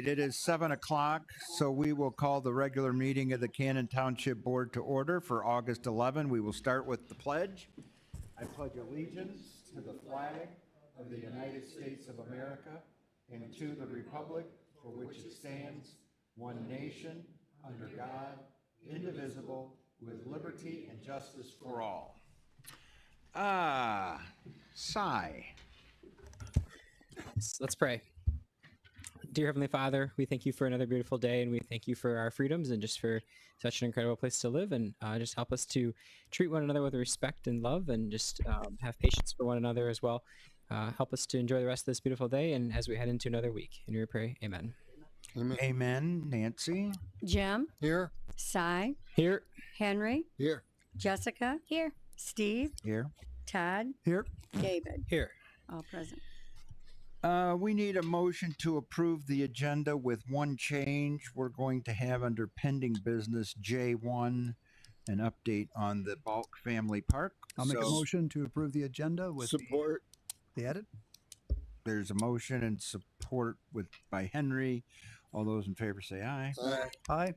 It is 7 o'clock, so we will call the regular meeting of the Cannon Township Board to order for August 11. We will start with the pledge. I pledge allegiance to the flag of the United States of America and to the republic for which it stands, one nation, under God, indivisible, with liberty and justice for all. Sigh. Let's pray. Dear Heavenly Father, we thank you for another beautiful day, and we thank you for our freedoms and just for such an incredible place to live. And just help us to treat one another with respect and love, and just have patience for one another as well. Help us to enjoy the rest of this beautiful day, and as we head into another week. In your prayer, amen. Amen. Amen. Nancy? Jim? Here. Cy? Here. Henry? Here. Jessica? Here. Steve? Here. Todd? Here. David? Here. All present. We need a motion to approve the agenda with one change. We're going to have under pending business J1 an update on the Balk Family Park. I'll make a motion to approve the agenda with support the edit. There's a motion and support by Henry. All those in favor say aye. Aye. Aye.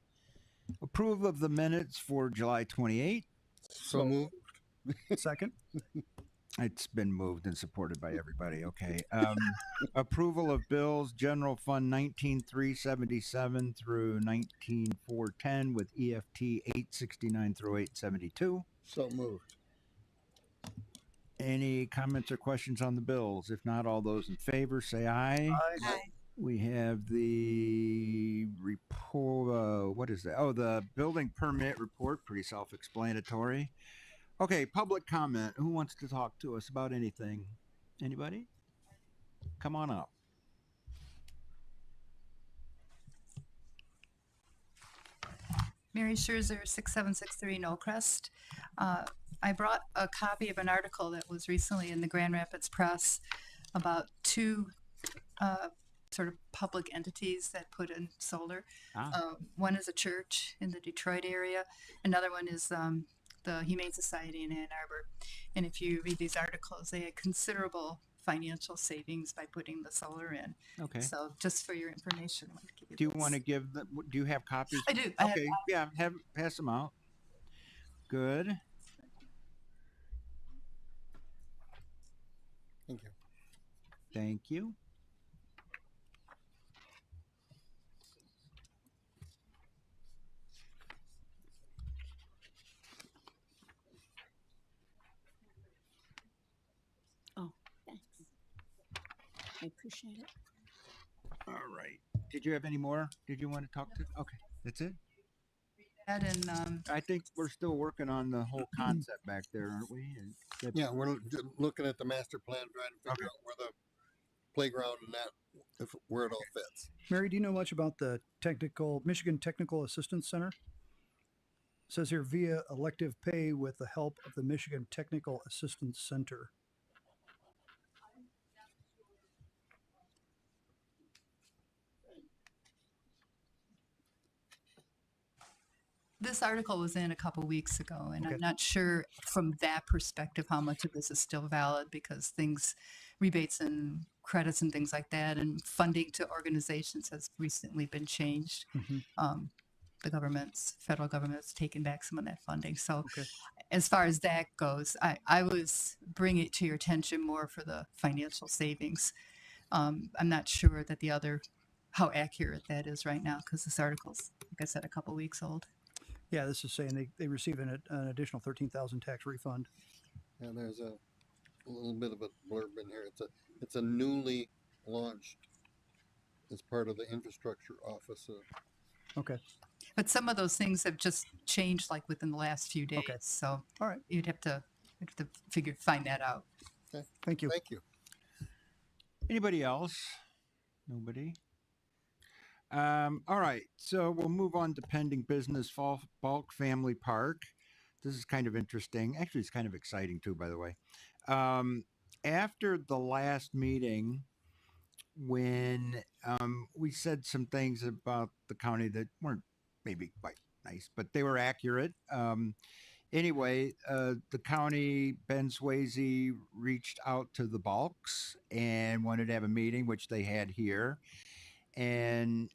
Approval of the minutes for July 28th. So moved. Second. It's been moved and supported by everybody. Okay. Approval of bills, General Fund 19,377 through 19,410 with EFT 869 through 872. So moved. Any comments or questions on the bills? If not, all those in favor say aye. Aye. We have the report. What is that? Oh, the building permit report. Pretty self-explanatory. Okay, public comment. Who wants to talk to us about anything? Anybody? Come on up. Mary Scherzer, 6763 Knowcrest. I brought a copy of an article that was recently in the Grand Rapids Press about two sort of public entities that put in solar. One is a church in the Detroit area. Another one is the Humane Society in Ann Arbor. And if you read these articles, they had considerable financial savings by putting the solar in. Okay. So just for your information, I want to give you Do you those. want to give them? Do you have copies? I do. Okay. Yeah. Pass them out. Good. Thank you. Thank you. I appreciate it. All right. Did you have any more? Did you want to talk to? Okay. That's it. And I think we're still working on the whole concept back there, aren't we? Yeah, we're looking at the master plan, trying to figure out where the playground and where it all fits. Mary, do you know much about the Michigan Technical Assistance Center? It says here via elective pay with the help of the Michigan Technical Assistance Center. this article was in a couple weeks ago, and Okay. I'm not sure from that perspective how much of this is still valid, because rebates and credits and things like that, and funding to organizations has recently been changed. Mhm. The federal government's taken back some of that funding. So Okay. as far as that goes, I was bringing it to your attention more for the financial savings. I'm not sure that how accurate that is right now, because this article's, like I said, a couple weeks old. Yeah, this is saying they receive an additional $13,000 tax refund. And there's a little bit of a blurb in here. It's a newly launched as part of the infrastructure office. Okay. But some of those things have just changed like within the last few days. Okay. So All right. you'd have to find that out. Okay. Thank you. Thank you. Anybody else? Nobody? All right, so we'll move on to pending business Bulk Family Park. This is kind of interesting. Actually, it's kind of exciting too, by the way. After the last meeting, when we said some things about the county that weren't maybe quite nice, but they were accurate. Anyway, the county, Ben Swayze, reached out to the Balks and wanted to have a meeting, which they had here. And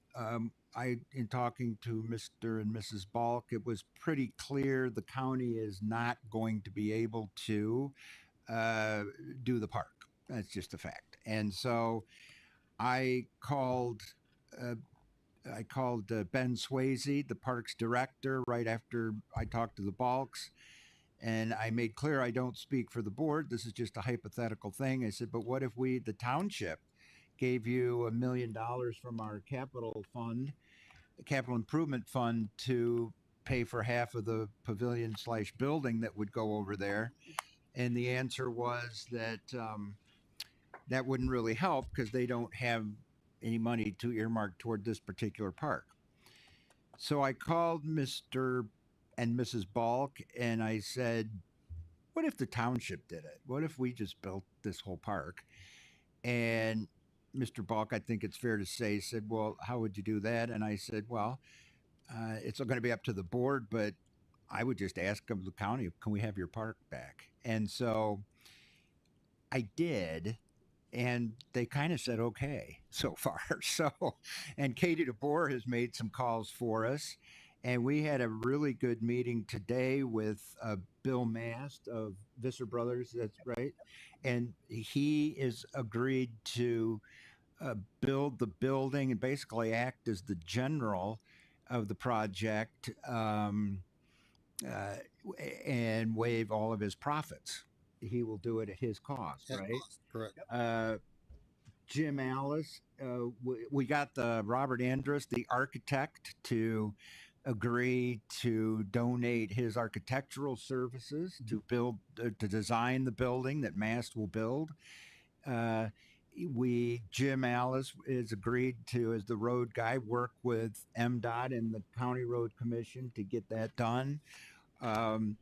in talking to Mr. and Mrs. Balk, it was pretty clear the county is not going to be able to uh, do the park. That's just a fact. And so I called. Uh, I called Ben Swayze, the parks director, right after I talked to the Balks, and I made clear I don't speak for the board. This is just a hypothetical thing. I said, but what if we, the township, gave you $1 million from our capital fund, capital improvement fund, to pay for half of the pavilion slash building that would go over there? And the answer was that that wouldn't really help because they don't have any money to earmark toward this particular park. So I called Mr. and Mrs. Balk and I said, what if the township did it? What if we just built this whole park? And Mr. Balk, I think it's fair to say, said, well, how would you do that? And I said, well, it's going to be up to the board, but I would just ask of the county, can we have your park back? And so I did. And they kind of said okay so far. So, and Katie DeBoer has made some calls for us, and we had a really good meeting today with Bill Mast of Visser Brothers. That's right, and he is agreed to build the building and basically act as the general of the project, uh, and waive all of his profits. He will do it at his cost, At right? cost, correct. Jim Alice, we got the Robert Andrus, the architect, to agree to donate his architectural services to build, to design the building that Mast will build. Uh, Jim Alice is agreed to, as the road guy, work with MDOT and the County Road Commission to get that done. Um,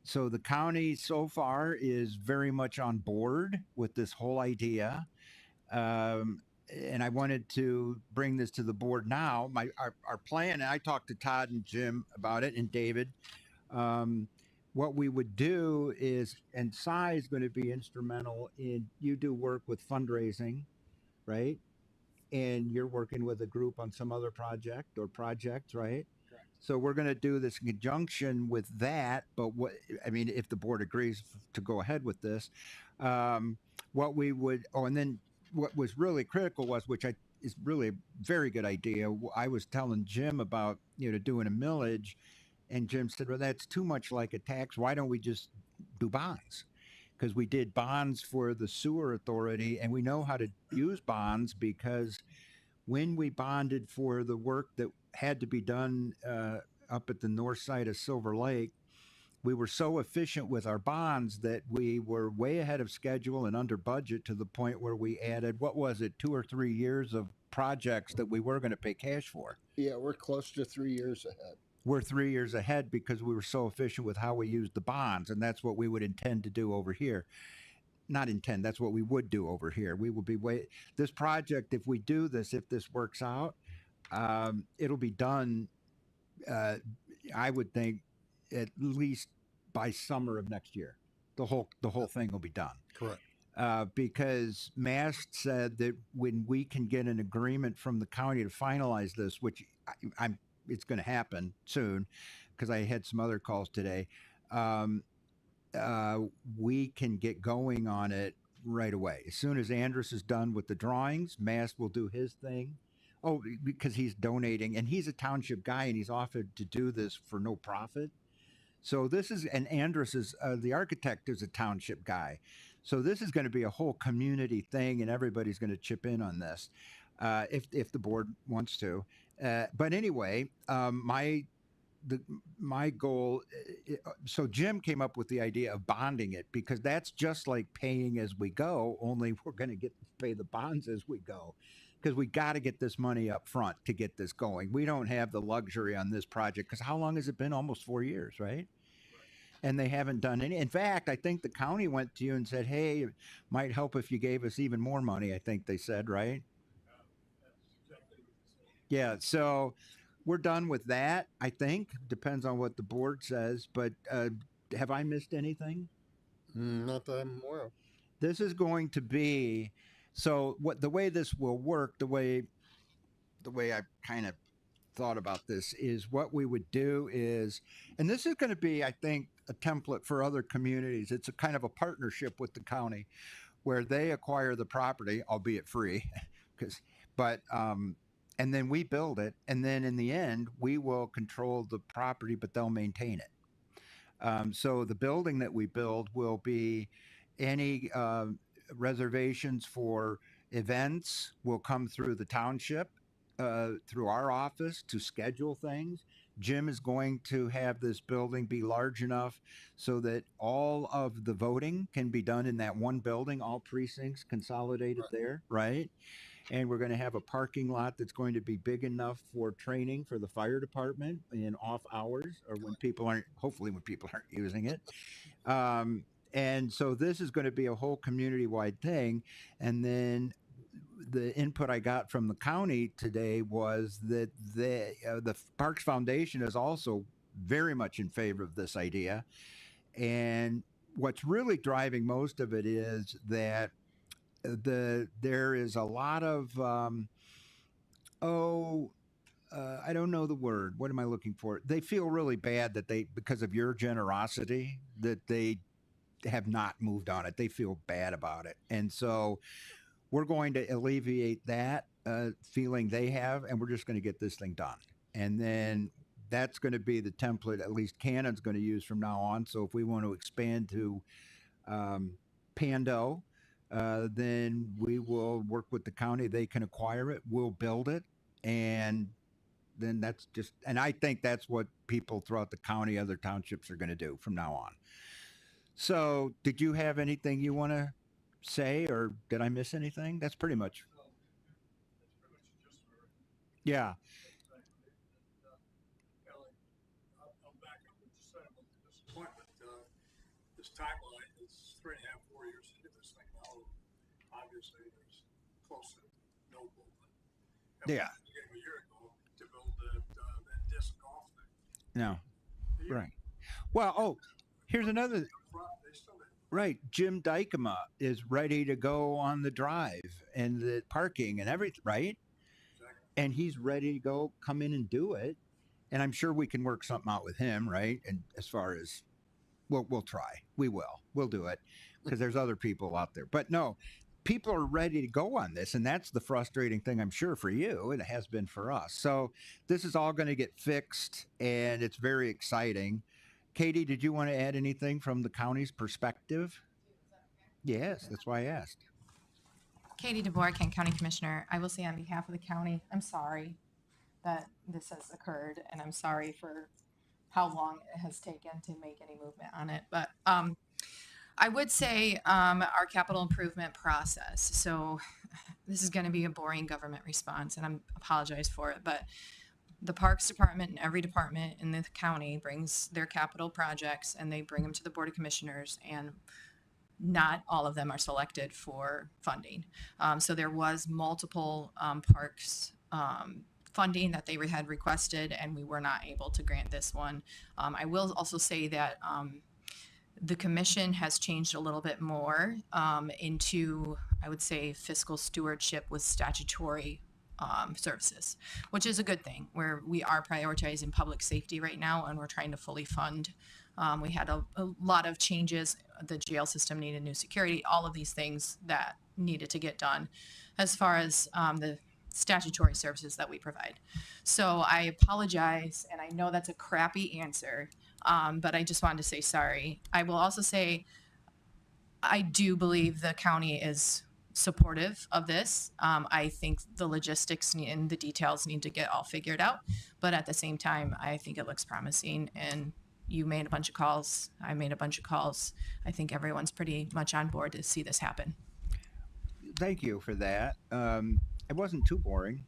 so the county so far is very much on board with this whole idea. And I wanted to bring this to the board now. Our plan, and I talked to Todd and Jim about it, and David. What we would do is, and Cy is going to be instrumental in, you do work with fundraising, right? And you're working with a group on some other project or projects, right? So we're going to do this in conjunction with that. But what I mean, if the board agrees to go ahead with this, what we would, oh, and then what was really critical was, which is really a very good idea. I was telling Jim about, doing a millage, and Jim said, well, that's too much like a tax. Why don't we just do bonds? Because we did bonds for the sewer authority, and we know how to use bonds because when we bonded for the work that had to be done up at the north side of Silver Lake, we were so efficient with our bonds that we were way ahead of schedule and under budget, to the point where we added, what was it, 2 or 3 years of projects that we were going to pay cash for. Yeah, we're close to 3 years ahead. We're 3 years ahead because we were so efficient with how we used the bonds, and that's what we would intend to do over here. Not intend, that's what we would do over here. We will be this project, if we do this, if this works out, it'll be done, I would think, at least by summer of next year. The whole thing will be done. Correct. Because Mast said that when we can get an agreement from the county to finalize this, which it's going to happen soon, because I had some other calls today, we can get going on it right away. As soon as Andrus is done with the drawings, Mast will do his thing. Oh, because he's donating, and he's a township guy, and he's offered to do this for no profit. So this is, and Andrus is, the architect is a township guy. So this is going to be a whole community thing, and everybody's going to chip in on this, if the board wants to. But anyway, my goal, so Jim came up with the idea of bonding it, because that's just like paying as we go, only we're going to get to pay the bonds as we go, because we got to get this money up front to get this going. We don't have the luxury on this project because how long has it been? Almost 4 years, right? And they haven't done any. In fact, I think the county went to you and said, "Hey, it might help if you gave us even more money." I think they said, right? Yeah. So we're done with that. I think depends on what the board says. But have I missed anything? Not that I'm aware of. This is going to be so. What the way this will work, the way I kind of thought about this is what we would do is, and this is going to be, I think, a template for other communities. It's a kind of a partnership with the county where they acquire the property, albeit free, because, but, and then we build it. And then in the end, we will control the property, but they'll maintain it. So the building that we build will be any reservations for events will come through the township, through our office to schedule things. Jim is going to have this building be large enough so that all of the voting can be done in that one building, all precincts consolidated there, right? And we're going to have a parking lot that's going to be big enough for training for the fire department in off hours or when people aren't, hopefully when people aren't using it. And so this is going to be a whole community-wide thing. And then the input I got from the county today was that the Parks Foundation is also very much in favor of this idea. And what's really driving most of it is that there is a lot of I don't know the word. What am I looking for? They feel really bad that because of your generosity, that they have not moved on it. They feel bad about it, and so we're going to alleviate that feeling they have, and we're just going to get this thing done. And then that's going to be the template at least Cannon's going to use from now on. So if we want to expand to Pando, then we will work with the county. They can acquire it. We'll build it. And then that's just, and I think that's what people throughout the county, other townships are going to do from now on. So did you have anything you want to say, or did I miss anything? That's pretty much. Yeah. I'll back up and just say about the disappointment. This timeline is 3.5, 4 years into this thing now. Obviously, there's close to no movement. Yeah. A year ago to build that disc golf thing. No. Right. Well, oh, here's another. They still did. Right. Jim Dykema is ready to go on the drive and the parking and everything, right? Exactly. And he's ready to go come in and do it. And I'm sure we can work something out with him, right? And as far as we'll try. We'll do it because there's other people out there. But no, people are ready to go on this. And that's the frustrating thing, I'm sure, for you. And it has been for us. So this is all going to get fixed and it's very exciting. Katie, did you want to add anything from the county's perspective? Yes, that's why I asked. Katie DeBoer, Kent County Commissioner. I will say on behalf of the county, I'm sorry that this has occurred, and I'm sorry for how long it has taken to make any movement on it. But I would say our capital improvement process. So this is going to be a boring government response, and I apologize for it, but the Parks Department and every department in the county brings their capital projects and they bring them to the Board of Commissioners, and not all of them are selected for funding. So there was multiple parks funding that they had requested, and we were not able to grant this one. I will also say that the commission has changed a little bit more into, I would say, fiscal stewardship with statutory services, which is a good thing, where we are prioritizing public safety right now and we're trying to fully fund. We had a lot of changes. The jail system needed new security, all of these things that needed to get done as far as the statutory services that we provide. So I apologize, and I know that's a crappy answer, but I just wanted to say sorry. I will also say I do believe the county is supportive of this. I think the logistics and the details need to get all figured out, but at the same time, I think it looks promising, and you made a bunch of calls. I made a bunch of calls. I think everyone's pretty much on board to see this happen. Thank you for that. It wasn't too boring.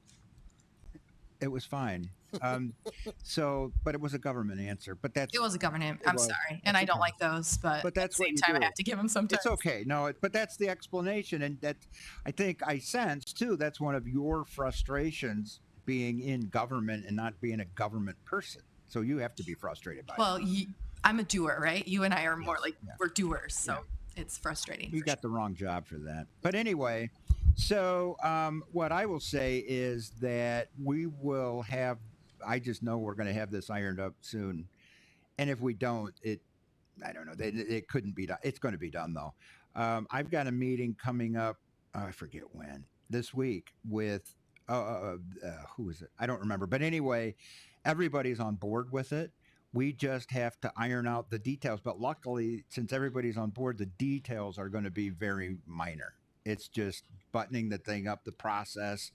It was fine. But it was a government answer. But that's It was a government. It I'm was. sorry, and That's I don't okay. like those, but But at the that's what same you time, I do. have to give them sometimes. It's okay. No, but that's the explanation, and that I think I sense too. That's one of your frustrations being in government and not being a government person. So you have to be frustrated by it. Well, I'm a doer, right? You and I are more Yes, like yeah. we're doers, so it's frustrating. You for got the wrong job for that. But anyway, so what I will say is that we will have. I just know we're going to have this ironed up soon, and if we don't, I don't know. It couldn't be done. It's going to be done though. I've got a meeting coming up. I forget when this week with who is it? I don't remember. But anyway, everybody's on board with it. We just have to iron out the details. But luckily, since everybody's on board, the details are going to be very minor. It's just buttoning the thing up, the process,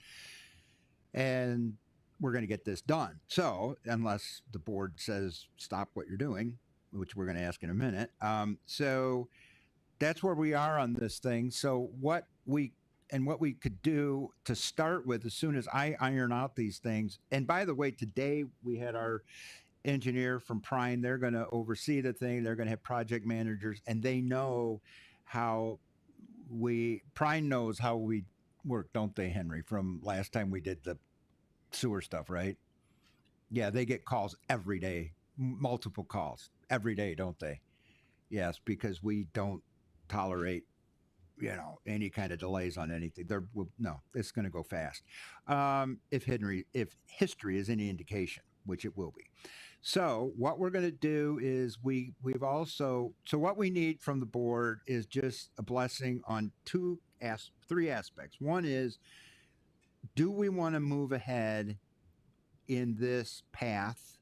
and we're going to get this done. So, unless the board says stop what you're doing, which we're going to ask in a minute. So that's where we are on this thing. So what we could do to start with, as soon as I iron out these things. And by the way, today we had our engineer from Prime. They're going to oversee the thing. They're going to have project managers, and they know how Prime knows how we work, don't they, Henry? From last time we did the sewer stuff, right? Yeah, they get calls every day, multiple calls every day, don't they? Yes, because we don't tolerate, any kind of delays on anything. No, it's going to go fast. If history is any indication, which it will be. So what we're going to do is what we need from the board is just a blessing on three aspects. One is, do we want to move ahead in this path,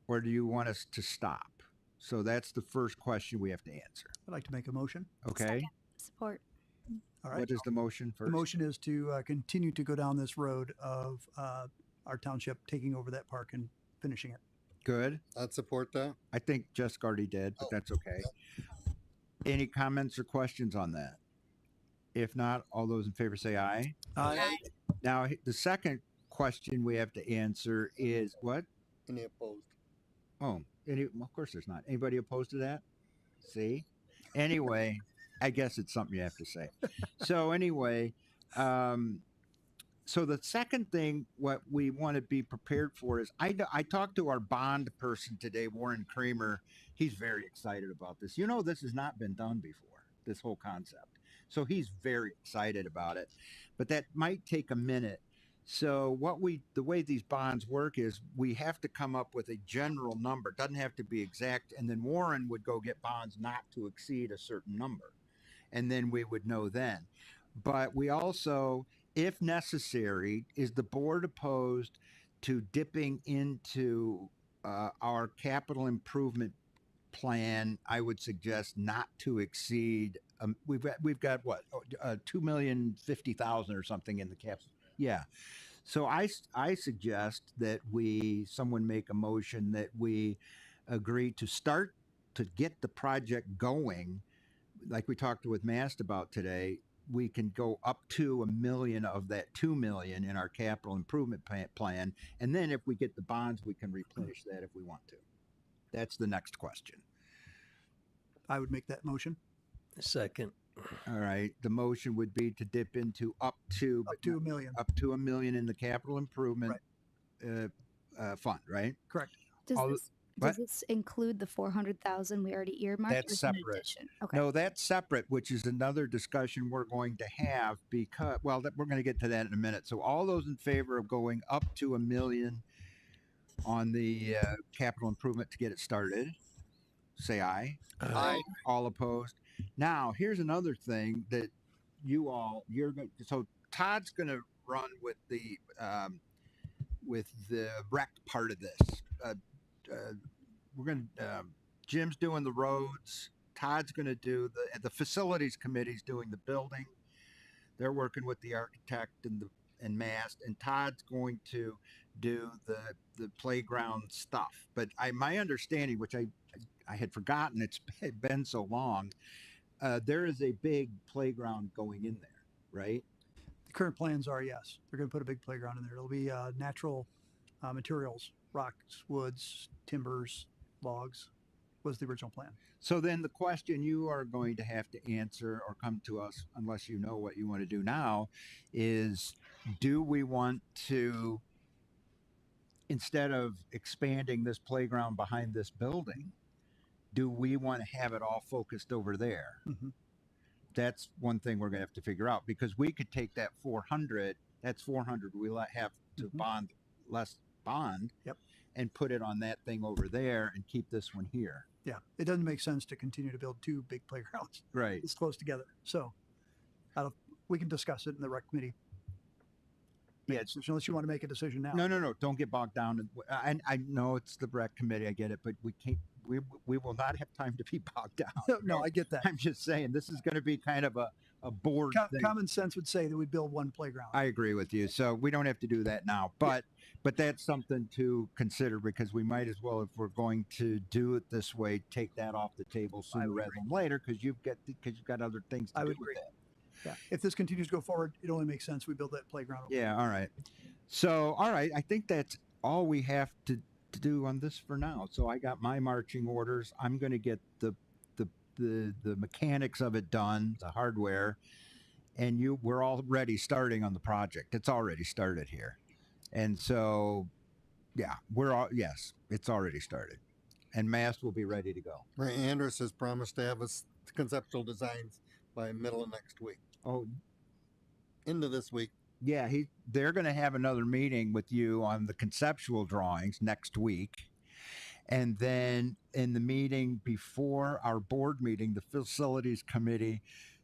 or do you want us to stop? So that's the first question we have to answer. I'd like to make a motion. Okay. Second. Support. All right. What is the motion first? The motion is to continue to go down this road of our township taking over that park and finishing it. Good. I'd support that. I think Jessica already did, but that's okay. Any comments or questions on that? If not, all those in favor say aye. Aye. Now, the second question we have to answer is what? Any opposed? Oh, of course there's not. Anybody opposed to that? See? Anyway, I guess it's something you have to say. So anyway, so the second thing, what we want to be prepared for is, I talked to our bond person today, Warren Kramer. He's very excited about this. This has not been done before, this whole concept. So he's very excited about it, but that might take a minute. So the way these bonds work is we have to come up with a general number. It doesn't have to be exact. And then Warren would go get bonds not to exceed a certain number. And then we would know then. But we also, if necessary, is the board opposed to dipping into our capital improvement plan? I would suggest not to exceed. We've got what, 2,050,000 or something in the caps. Yeah. So I suggest that someone make a motion that we agree to start to get the project going, like we talked with Mast about today. We can go up to $1 million of that 2 million in our capital improvement plan, and then if we get the bonds, we can replenish that if we want to. That's the next question. I would make that motion. Second. All right. The motion would be to dip into up to $1 million. Up to $1 million in the capital improvement fund, right? Correct. Does this include the 400,000 we already earmarked? That's or is it an separate. addition? Okay. No, that's separate, which is another discussion we're going to have because, we're going to get to that in a minute. So all those in favor of going up to $1 million on the capital improvement to get it started, say aye. Aye. All opposed. Now, here's another thing that so Todd's going to run with the rec part of this. Jim's doing the roads. Todd's going to do the facilities committee's doing the building. They're working with the architect and Mast, and Todd's going to do the playground stuff. But my understanding, which I had forgotten, it's been so long, there is a big playground going in there, right? Current plans are, yes, they're going to put a big playground in there. It'll be natural materials, rocks, woods, timbers, logs, was the original plan. So then the question you are going to have to answer or come to us, unless you know what you want to do now, is do we want to, instead of expanding this playground behind this building, do we want to have it all focused over there? Mhm. That's one thing we're going to have to figure out, because we could take that 400, that's 400 we have to Mhm. bond, less bond, Yep. and put it on that thing over there and keep this one here. Yeah, it doesn't make sense to continue to build two big playgrounds Right. this close together. So we can discuss it in the rec committee. Yeah, Unless you want to make a decision now. No. Don't get bogged down. I know it's the rec committee. I get it, but we can't. We will not have time to be bogged down. No, I get that. I'm just saying this is going to be kind of a board thing. Common sense would say that we build one playground. I agree with you. So we don't have to do that now, but that's something to consider, because we might as well, if we're going to do it this way, take that off the table sooner rather than later, because you've got other things to I do would with agree. that. Yeah, if this continues to go forward, it only makes sense we build that playground. Yeah. All right. So, all right. I think that's all we have to do on this for now. So I got my marching orders. I'm going to get the mechanics of it done, the hardware, and we're already starting on the project. It's already started here. And so, yeah, yes, it's already started. And Mast will be ready to go. Ray Anders has promised to have us conceptual designs by middle of next week. Oh, Into this week. yeah, they're going to have another meeting with you on the conceptual drawings next week. And then in the meeting before our board meeting, the facilities committee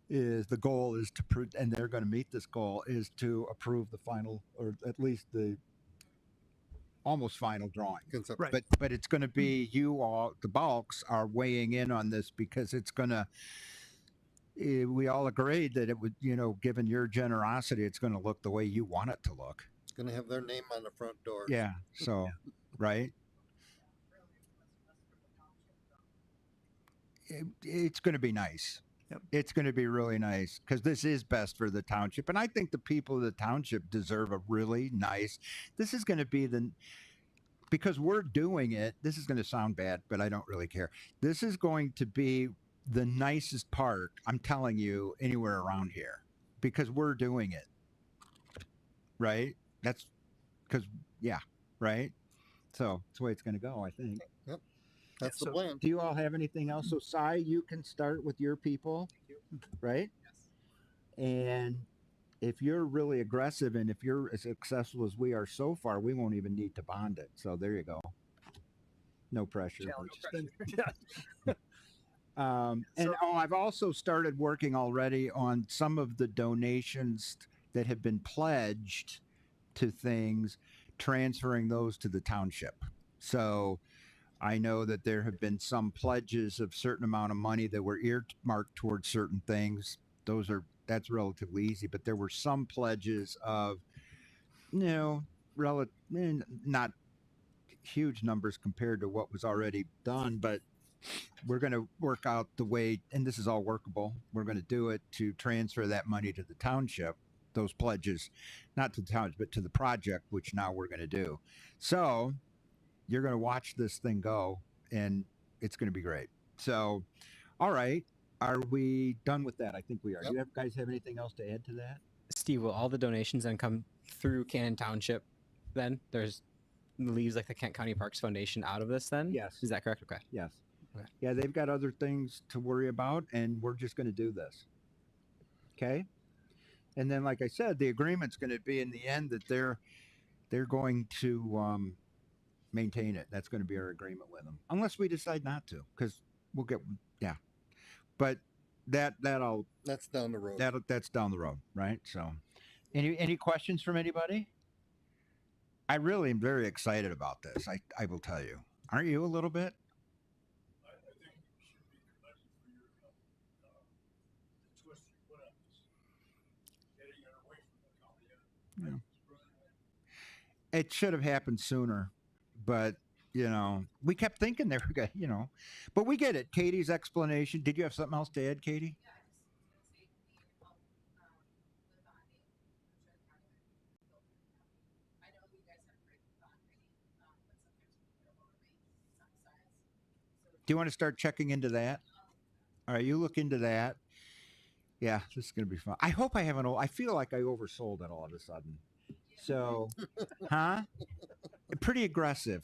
the goal is to, and they're going to meet this goal, is to approve the final, or at least the almost final drawing. Concept. Right. But it's going to be, you all, the bulks are weighing in on this, because it's going to, we all agreed that it would, given your generosity, it's going to look the way you want it to look. It's going to have their name on the front door. Yeah. So, right. It's going to be nice. Yep. It's going to be really nice, because this is best for the township. And I think the people of the township deserve a really nice, this is going to be because we're doing it, this is going to sound bad, but I don't really care. This is going to be the nicest park, I'm telling you, anywhere around here, because we're doing it. Right? That's because, yeah, right? So that's the way it's going to go, I think. That's the So- plan. Do you all have anything else? So, Cy, you can start with your people, right? And if you're really aggressive, and if you're as successful as we are so far, we won't even need to bond it. So there you go. No pressure. And I've also started working already on some of the donations that have been pledged to things, transferring those to the township. So I know that there have been some pledges of certain amount of money that were earmarked towards certain things. That's relatively easy, but there were some pledges of, not huge numbers compared to what was already done, but we're going to work out the way, and this is all workable. We're going to do it to transfer that money to the township, those pledges, not to the township, but to the project, which now we're going to do. So you're going to watch this thing go, and it's going to be great. So, all right. Are we done with that? I think we are. Yep. Do you guys have anything else to add to that? Steve, will all the donations then come through Cannon Township? Then leaves like the Kent County Parks Foundation out of this. Then Yes. is that correct? Okay. Yes. Okay. Yeah, they've got other things to worry about, and we're just going to do this. Okay. And then, like I said, the agreement's going to be in the end that they're going to maintain it. That's going to be our agreement with them, unless we decide not to, because we'll get, yeah. But that's down the road. that's down the road, right? So, any questions from anybody? I really am very excited about this. I will tell you. Aren't you a little bit? I think you should be commended for your the twist you put on this, getting it away from the county. Yeah. It's brilliant. It should have happened sooner, but we kept thinking they were going, but we get it. Katie's explanation. Did you have something else to add, Katie? Yeah, I just was gonna say the, with bonding, Do you want to start checking into that? All right, you look into that. Yeah, this is going to be fun. I hope I haven't. I feel like I oversold it all of a sudden. So, huh? Pretty aggressive.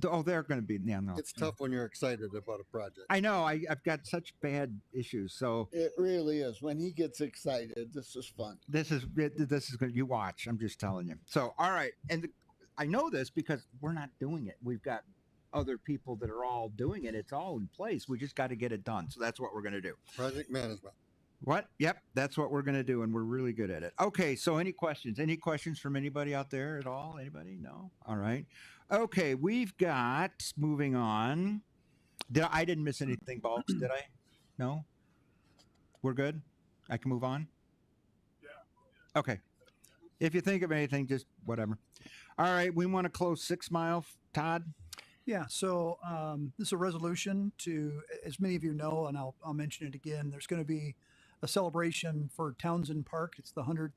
Oh, they're going to be. Yeah, no. It's tough when you're excited about a project. I know. I've got such bad issues. So It really is. When he gets excited, this is fun. this is going. You watch. I'm just telling you. So all right, and I know this because we're not doing it. We've got other people that are all doing it. It's all in place. We just got to get it done. So that's what we're going to do. Project management. What? Yep, that's what we're going to do, and we're really good at it. Okay, so any questions? Any questions from anybody out there at all? Anybody? No? All right. Okay, we've got, moving on. I didn't miss anything, Bulks, did I? No? We're good? I can move on? Yeah. Okay. If you think of anything, just whatever. All right, we want to close 6 Mile. Todd? Yeah, so this is a resolution to, as many of you know, and I'll mention it again, there's going to be a celebration for Townsend Park. It's the 100th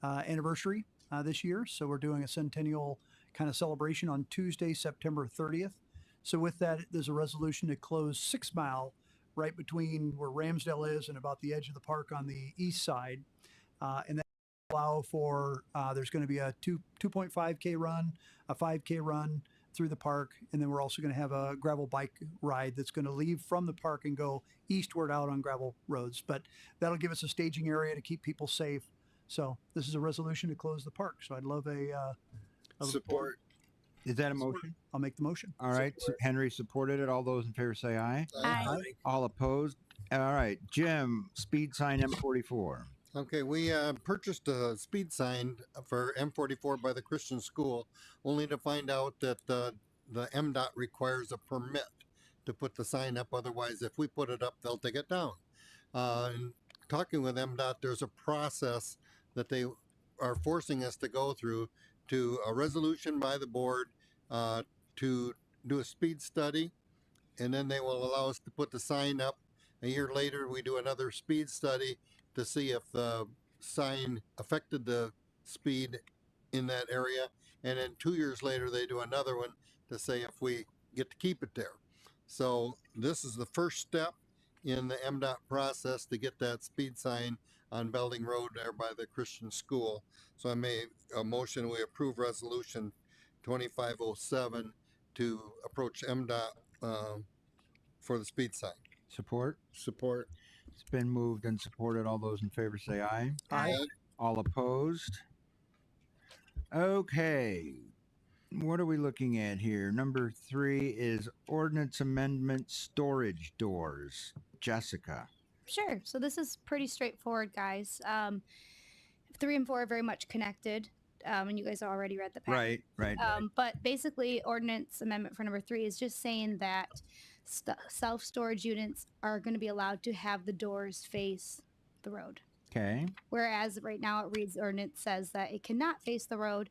anniversary this year. So we're doing a centennial kind of celebration on Tuesday, September 30th. So with that, there's a resolution to close 6 Mile right between where Ramsdale is and about the edge of the park on the east side. And that will allow for, there's going to be a 2.5K run, a 5K run through the park, and then we're also going to have a gravel bike ride that's going to leave from the park and go eastward out on gravel roads. But that'll give us a staging area to keep people safe. So this is a resolution to close the park. So I'd love a Support. Is that a motion? I'll make the motion. All right, so Henry supported it. All those in favor say aye. Aye. All opposed? All right, Jim, speed sign M44. Okay, we purchased a speed sign for M44 by the Christian school, only to find out that the MDOT requires a permit to put the sign up. Otherwise, if we put it up, they'll take it down. And talking with MDOT, there's a process that they are forcing us to go through to a resolution by the board to do a speed study, and then they will allow us to put the sign up. A year later, we do another speed study to see if the sign affected the speed in that area. And then 2 years later, they do another one to say if we get to keep it there. So this is the first step in the MDOT process to get that speed sign on Belding Road there by the Christian school. So I made a motion, we approve resolution 2507 to approach MDOT for the speed sign. Support? Support. It's been moved and supported. All those in favor say aye. Aye. All opposed? Okay. What are we looking at here? Number 3 is ordinance amendment storage doors. Jessica. Sure. So this is pretty straightforward, guys. 3 and 4 are very much connected, and you guys already read the packet. Right. But basically, ordinance amendment for number 3 is just saying that self-storage units are going to be allowed to have the doors face the road. Okay. Whereas right now it reads ordinance says that it cannot face the road,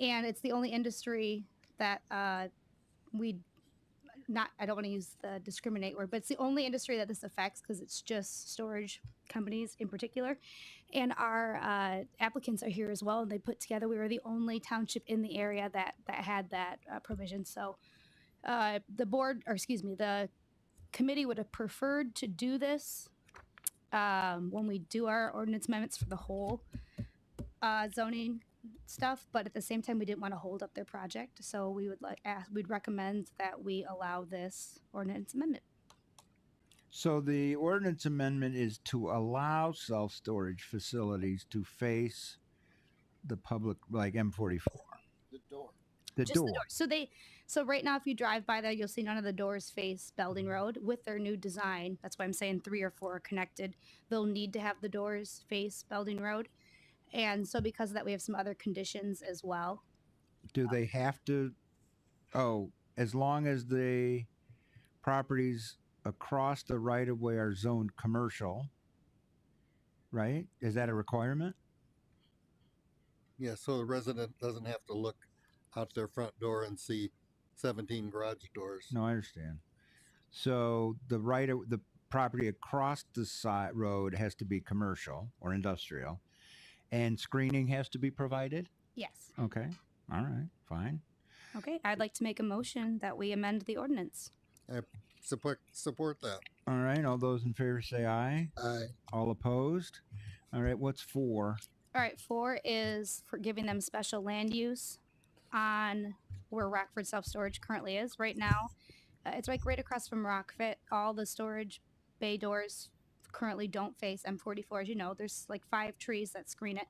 and it's the only industry that I don't want to use the discriminate word, but it's the only industry that this affects because it's just storage companies in particular. And our applicants are here as well, and they put together, we were the only township in the area that had that provision. So the committee would have preferred to do this when we do our ordinance amendments for the whole zoning stuff, but at the same time we didn't want to hold up their project, so we'd recommend that we allow this ordinance amendment. So the ordinance amendment is to allow self-storage facilities to face the public, like M44. The door. The Just door. the door. So right now if you drive by there, you'll see none of the doors face Belding Road. With their new design, that's why I'm saying 3 or 4 are connected, they'll need to have the doors face Belding Road. And so because of that, we have some other conditions as well. Do they have to? Oh, as long as the properties across the right of way are zoned commercial, right? Is that a requirement? Yeah, so the resident doesn't have to look out their front door and see 17 garage doors. No, I understand. So the property across the side road has to be commercial or industrial, and screening has to be provided. Yes. Okay. All right. Fine. Okay, I'd like to make a motion that we amend the ordinance. I support that. All right, all those in favor say aye. Aye. All opposed? All right, what's 4? All right, 4 is for giving them special land use on where Rockford Self Storage currently is right now. It's like right across from Rockfit. All the storage bay doors currently don't face M44. As you know, there's like 5 trees that screen it.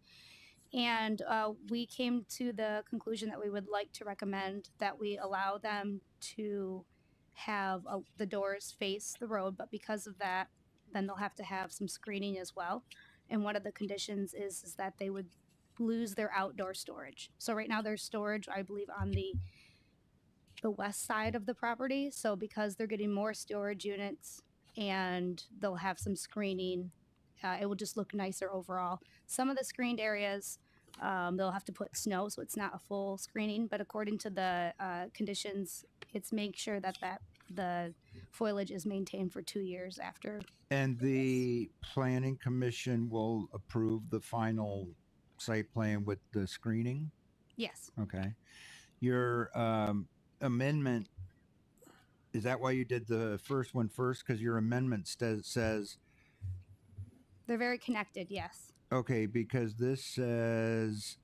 And we came to the conclusion that we would like to recommend that we allow them to have the doors face the road, but because of that, then they'll have to have some screening as well. And one of the conditions is that they would lose their outdoor storage. So right now there's storage, I believe, on the west side of the property. So because they're getting more storage units and they'll have some screening, it will just look nicer overall. Some of the screened areas, they'll have to put snow, so it's not a full screening. But according to the conditions, it's make sure that the foliage is maintained for 2 years after. And the planning commission will approve the final site plan with the screening? Yes. Okay. Your amendment, is that why you did the first one first? Because your amendment says, They're very connected, yes. okay, because this says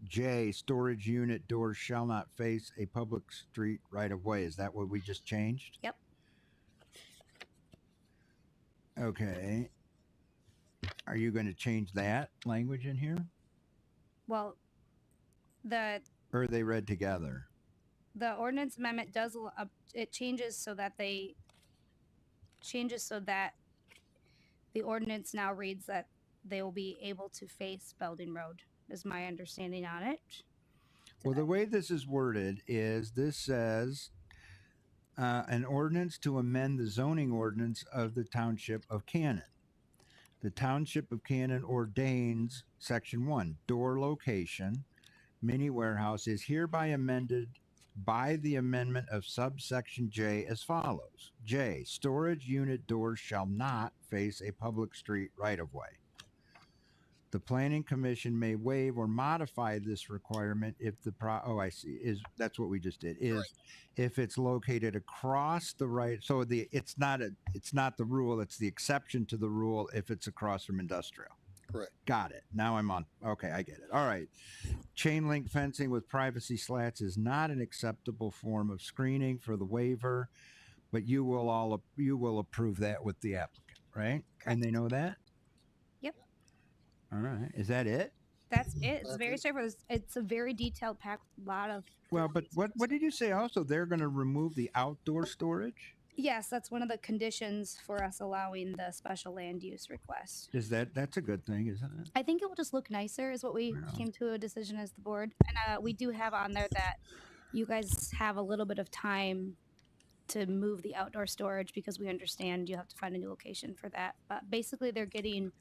J, storage unit doors shall not face a public street right of way. Is that what we just changed? Yep. Okay. Are you going to change that language in here? Well, the Or are they read together? ordinance amendment does it changes so that the ordinance now reads that they will be able to face Belding Road, is my understanding on it. Well, the way this is worded is this says an ordinance to amend the zoning ordinance of the Township of Cannon. The Township of Cannon ordains, Section 1, door location, mini warehouse is hereby amended by the amendment of subsection J as follows. J, storage unit doors shall not face a public street right of way. The planning commission may waive or modify this requirement if the that's what we just did, is Right. if it's located across the right, so it's not the rule, it's the exception to the rule if it's across from industrial. Correct. Got it. Now I'm on. Okay, I get it. All right. Chain link fencing with privacy slats is not an acceptable form of screening for the waiver, but you will approve that with the applicant, right? And they know that? Yep. All right. Is that it? That's it. It's That's very it. straightforward. It's a very detailed pack, lot of. Well, but what did you say also? They're going to remove the outdoor storage? Yes, that's one of the conditions for us allowing the special land use request. That's a good thing, isn't it? I think it will just look nicer, is what we Yeah. came to a decision as the board. And we do have on there that you guys have a little bit of time to move the outdoor storage because we understand you have to find a new location for that. But basically, they're getting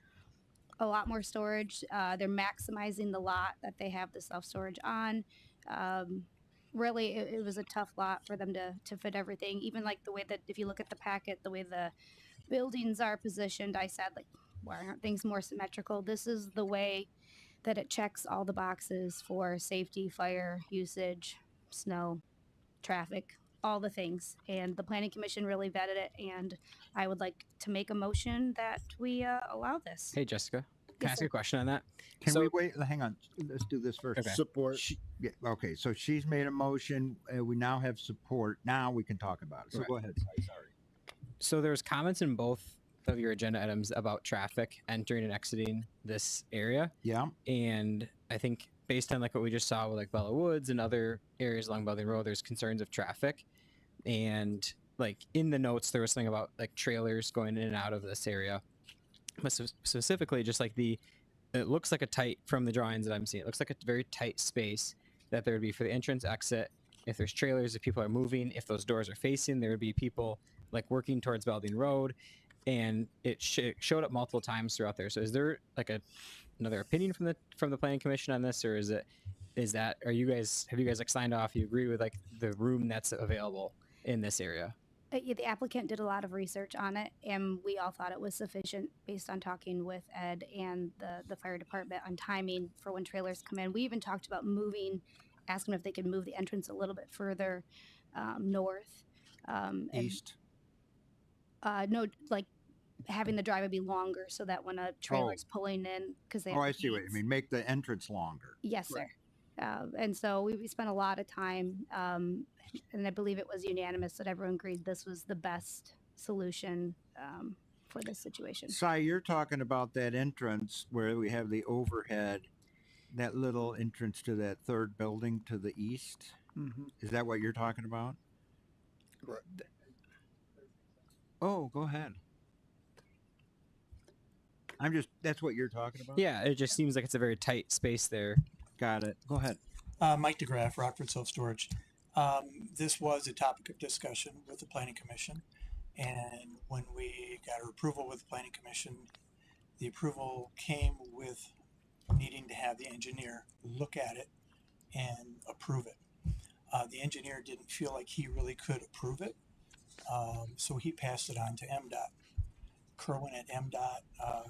a lot more storage. They're maximizing the lot that they have the self storage on. Really, it was a tough lot for them to fit everything. Even like the way that, if you look at the packet, the way the buildings are positioned, I said, like, why aren't things more symmetrical? This is the way that it checks all the boxes for safety, fire, usage, snow, traffic, all the things. And the planning commission really vetted it. And I would like to make a motion that we allow this. Hey, Jessica, can I Yes, ask sir. you a question on that? Can So- we wait? Hang on. Let's do this first. Okay. Support. Yeah, okay, so she's made a motion. We now have support. Now we can talk about it. So Right. go ahead. Sorry. So there's comments in both of your agenda items about traffic entering and exiting this area. Yeah. And I think based on like what we just saw with like Bella Woods and other areas along Belding Road, there's concerns of traffic. And like in the notes, there was something about like trailers going in and out of this area. But specifically, just like it looks like a tight, from the drawings that I'm seeing, it looks like a very tight space that there would be for the entrance, exit. If there's trailers, if people are moving, if those doors are facing, there would be people like working towards Belding Road. And it showed up multiple times throughout there. So is there like another opinion from the planning commission on this, or have you guys like signed off? You agree with like the room that's available in this area? Yeah, the applicant did a lot of research on it, and we all thought it was sufficient based on talking with Ed and the fire department on timing for when trailers come in. We even talked about moving ask them if they could move the entrance a little bit further north. And, East. no, like having the driveway be longer so that when a trailer's pulling in, because they have Oh, I the see what you gates. mean. Make the entrance longer. Yes, sir. And so we spent a lot of time, and I believe it was unanimous that everyone agreed this was the best solution for this situation. Si, you're talking about that entrance where we have the overhead, that little entrance to that third building to the east. Mm-hmm. Is that what you're talking about? Correct. Oh, go ahead. That's what you're talking about? Yeah, it just seems like it's a very tight space there. Got it. Go ahead. Mike DeGraff, Rockford Self Storage. This was a topic of discussion with the Planning Commission, and when we got our approval with the Planning Commission, the approval came with needing to have the engineer look at it and approve it. The engineer didn't feel like he really could approve it, so he passed it on to MDOT. Kerwin at MDOT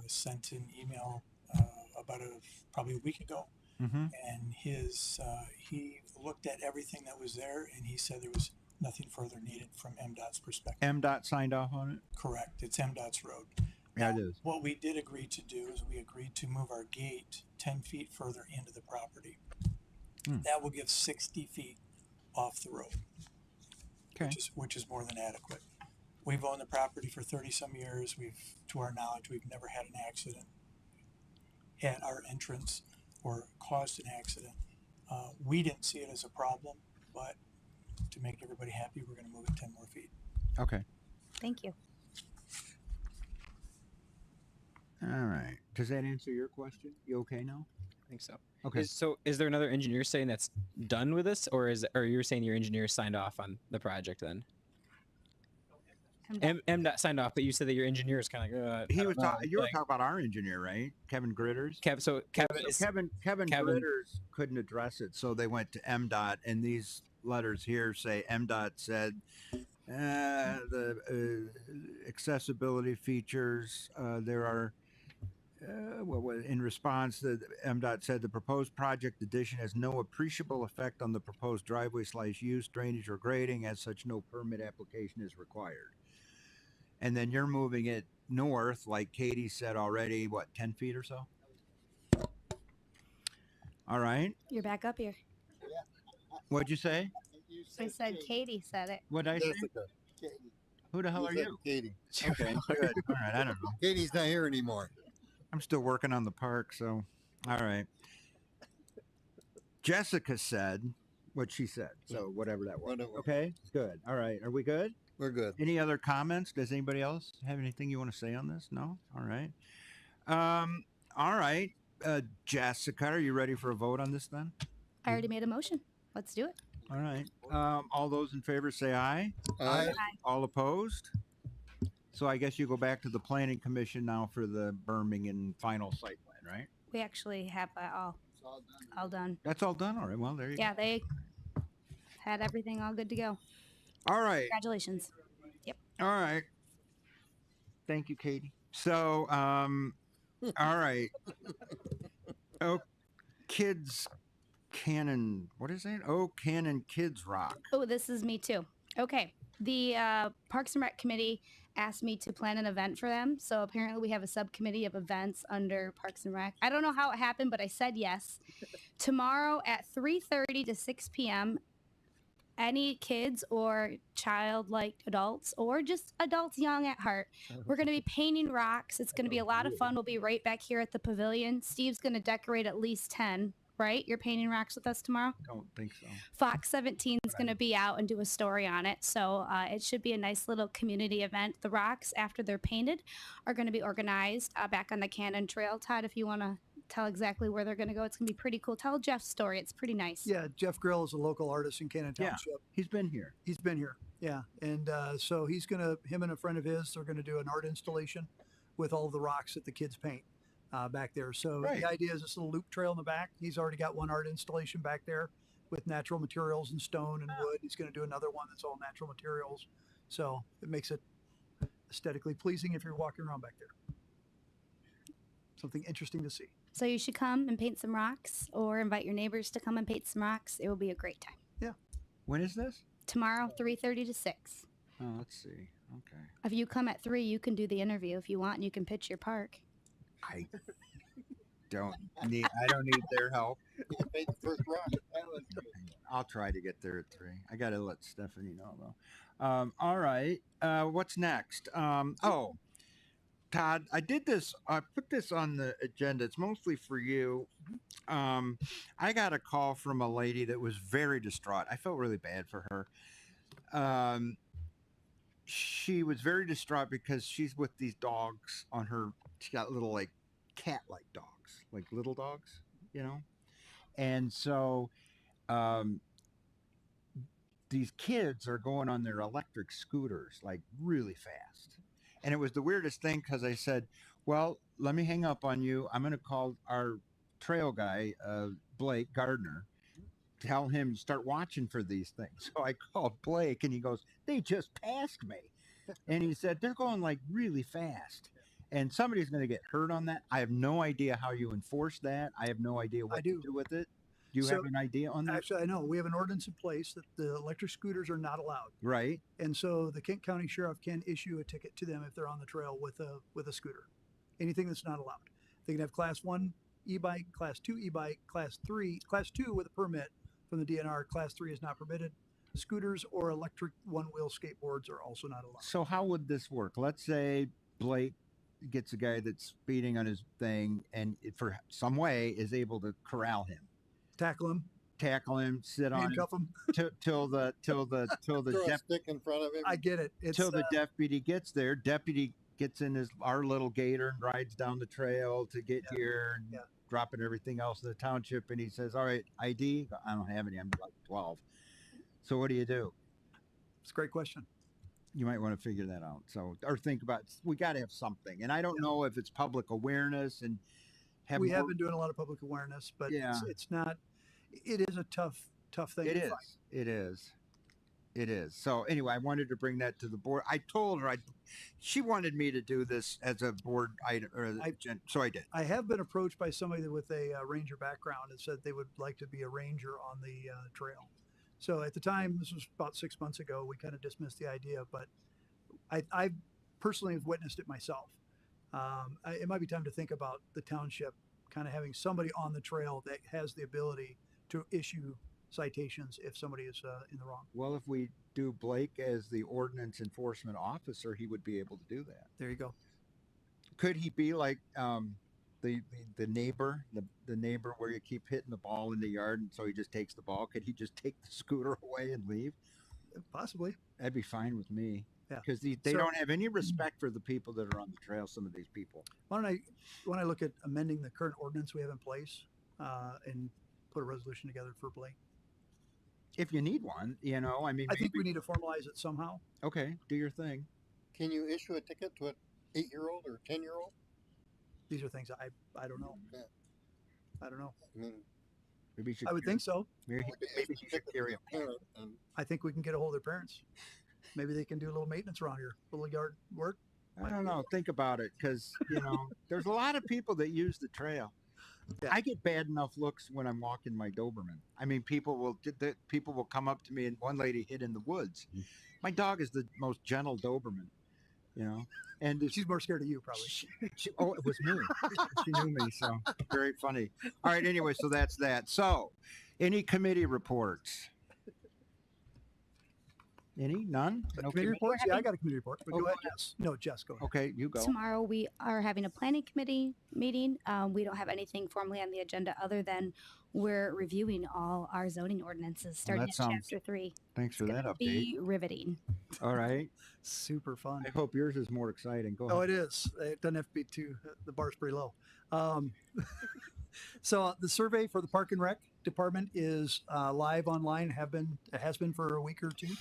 sent an email about probably a week ago, Mm-hmm. and he looked at everything that was there, and he said there was nothing further needed from MDOT's perspective. MDOT signed off on it? Correct. It's MDOT's road. Yeah, Now, it is. what we did agree to do is we agreed to move our gate 10 feet further into the property. Hmm. That will give 60 feet off the road, Okay. which is more than adequate. We've owned the property for 30 some years. To our knowledge, we've never had an accident at our entrance or caused an accident. We didn't see it as a problem, but to make everybody happy, we're going to move it 10 more feet. Okay. Thank you. All right. Does that answer your question? You okay now? I think so. Okay. So is there another engineer saying that's done with this, or you're saying your engineer signed off on the project then? MDOT signed off, but you said that your engineer is kind of like, You were talking about our engineer, right? Kevin Gritters. Kevin. So Kevin is Kevin Gritters couldn't address it, so they went to MDOT, and these letters here say MDOT said the accessibility features. There are. In response, the MDOT said the proposed project addition has no appreciable effect on the proposed driveway/use, drainage, or grading. As such, no permit application is required. And then you're moving it north, like Katie said already, what, 10 feet or so? All right. You're back up here. What'd you say? You I said Katie said it. What'd I say? Jessica. Katie. Who the hell are said you? Katie. Okay, good. All right, I don't know. Katie's not here anymore. I'm still working on the park, so all right. Jessica said what she said, so whatever that was. Whatever. Okay, good. All right, are we good? We're good. Any other comments? Does anybody else have anything you want to say on this? No? All right. All right. Jessica, are you ready for a vote on this then? I already made a motion. Let's do it. All right. All those in favor say aye. Aye. All opposed? So I guess you go back to the planning commission now for the Birmingham final site plan, right? We actually have It's all done. That's all done? All right. Well, there you Yeah, they had everything all good to go. go. All right. Congratulations. All right. Thank you, Katie. So, all right. Oh, Kids Cannon. What is it? Oh, Cannon Kids Rock. Oh, this is me too. Okay. The Parks and Rec Committee asked me to plan an event for them. So apparently we have a subcommittee of events under Parks and Rec. I don't know how it happened, but I said yes. Tomorrow at 3:30 to 6 p.m., any kids or childlike adults or just adults young at heart, we're going to be painting rocks. It's going to be a lot of fun. We'll be right back here at the pavilion. Steve's going to decorate at least 10, right? You're painting rocks with us tomorrow? Don't think so. Fox 17 is going to be out and do a story on it. So it should be a nice little community event. The rocks, after they're painted, are going to be organized back on the Cannon Trail. Todd, if you want to tell exactly where they're going to go, it's going to be pretty cool. Tell Jeff's story. It's pretty nice. Yeah, Jeff Grill is a local artist in Cannon Yeah. Township. He's been here. He's been here. Yeah. And so him and a friend of his, they're going to do an art installation with all the rocks that the kids paint back there. So Right. the idea is this little loop trail in the back. He's already got one art installation back there with natural materials and stone and wood. He's going to do another one that's all natural materials. So it makes it aesthetically pleasing if you're walking around back there. Something interesting to see. So you should come and paint some rocks or invite your neighbors to come and paint some rocks. It will be a great time. When is this? Tomorrow, 3:30 to 6. Oh, let's see. Okay. If you come at 3, you can do the interview if you want and you can pitch your park. I don't need their help. You can paint the first rock. I'll try to get there at 3. I got to let Stephanie know though. All right. What's next? Oh, Todd, I did this. I put this on the agenda. It's mostly for you. I got a call from a lady that was very distraught. I felt really bad for her. She was very distraught because she's with these dogs on her. She got little like cat-like dogs, like little dogs, you know. And so these kids are going on their electric scooters like really fast. And it was the weirdest thing because I said, well, let me hang up on you. I'm going to call our trail guy, Blake Gardner, tell him start watching for these things. So I called Blake and he goes, they just passed me. And he said, they're going like really fast. And somebody's going to get hurt on that. I have no idea how you enforce that. I have no idea what to do with it. Do you So, have an idea on that? Actually, I know we have an ordinance in place that the electric scooters are not allowed. Right. And so the Kent County Sheriff can issue a ticket to them if they're on the trail with a scooter. Anything that's not allowed. They can have class 1 e-bike, class 2 e-bike, class 2 with a permit from the DNR. Class 3 is not permitted. Scooters or electric one-wheel skateboards are also not allowed. So how would this work? Let's say Blake gets a guy that's speeding on his thing and for some way is able to corral him, Tackle him, sit on him handcuff him. till the Throw a stick in front of him. I get it. It's till the deputy gets there. Deputy gets in our little gator and rides down the trail to get here and dropping everything else in the township. And he says, all right, ID? I don't have any. I'm like 12. So what do you do? It's a great question. You might want to figure that out. So, or think about, we got to have something. And I don't know if it's public awareness and We have been doing a lot of public awareness, but it's not, it is a tough thing. It to is. fight. It is. It is. So anyway, I wanted to bring that to the board. I told her she wanted me to do this as a board item, so I did. I have been approached by somebody with a ranger background and said they would like to be a ranger on the trail. So at the time, this was about 6 months ago, we kind of dismissed the idea, but I personally have witnessed it myself. It might be time to think about the township kind of having somebody on the trail that has the ability to issue citations if somebody is in the wrong. Well, if we do Blake as the ordinance enforcement officer, he would be able to do that. There you go. Could he be like the neighbor, the neighbor where you keep hitting the ball in the yard, and so he just takes the ball? Could he just take the scooter away and leave? Possibly. That'd be fine with me. Yeah. Because they don't have any respect for the people that are on the trail. Some of these people. Why don't I look at amending the current ordinance we have in place and put a resolution together for Blake? If you need one, I mean, I think we need to formalize it somehow. Okay, do your thing. Can you issue a ticket to an 8-year-old or 10-year-old? These are things I don't know. Yeah. I don't know. I mean, Maybe you should. I would think so. Maybe you should carry a parent and I think we can get a hold of their parents. Maybe they can do a little maintenance around here, a little yard work. I don't know. Think about it, because there's a lot of people that use the trail. Yeah. I get bad enough looks when I'm walking my Doberman. I mean, people will come up to me, and one lady hid in the woods. My dog is the most gentle Doberman, and She's more scared of you, probably. oh, it was me. She knew me, so very funny. All right. Anyway, so that's that. So, any committee reports? Any? None? No Committee reports? Yeah, I got a committee report. But Oh, go ahead, go Jess. No, Jess, go ahead. Okay, you go. Tomorrow we are having a planning committee meeting. We don't have anything formally on the agenda other than we're reviewing all our zoning ordinances starting that at sounds- chapter 3. Thanks for that update. Be riveting. All right. Super fun. I hope yours is more exciting. Go Oh, ahead. it is. It doesn't have to be too, the bar's pretty low. So the survey for the Park and Rec Department is live online, it has been for a week or two.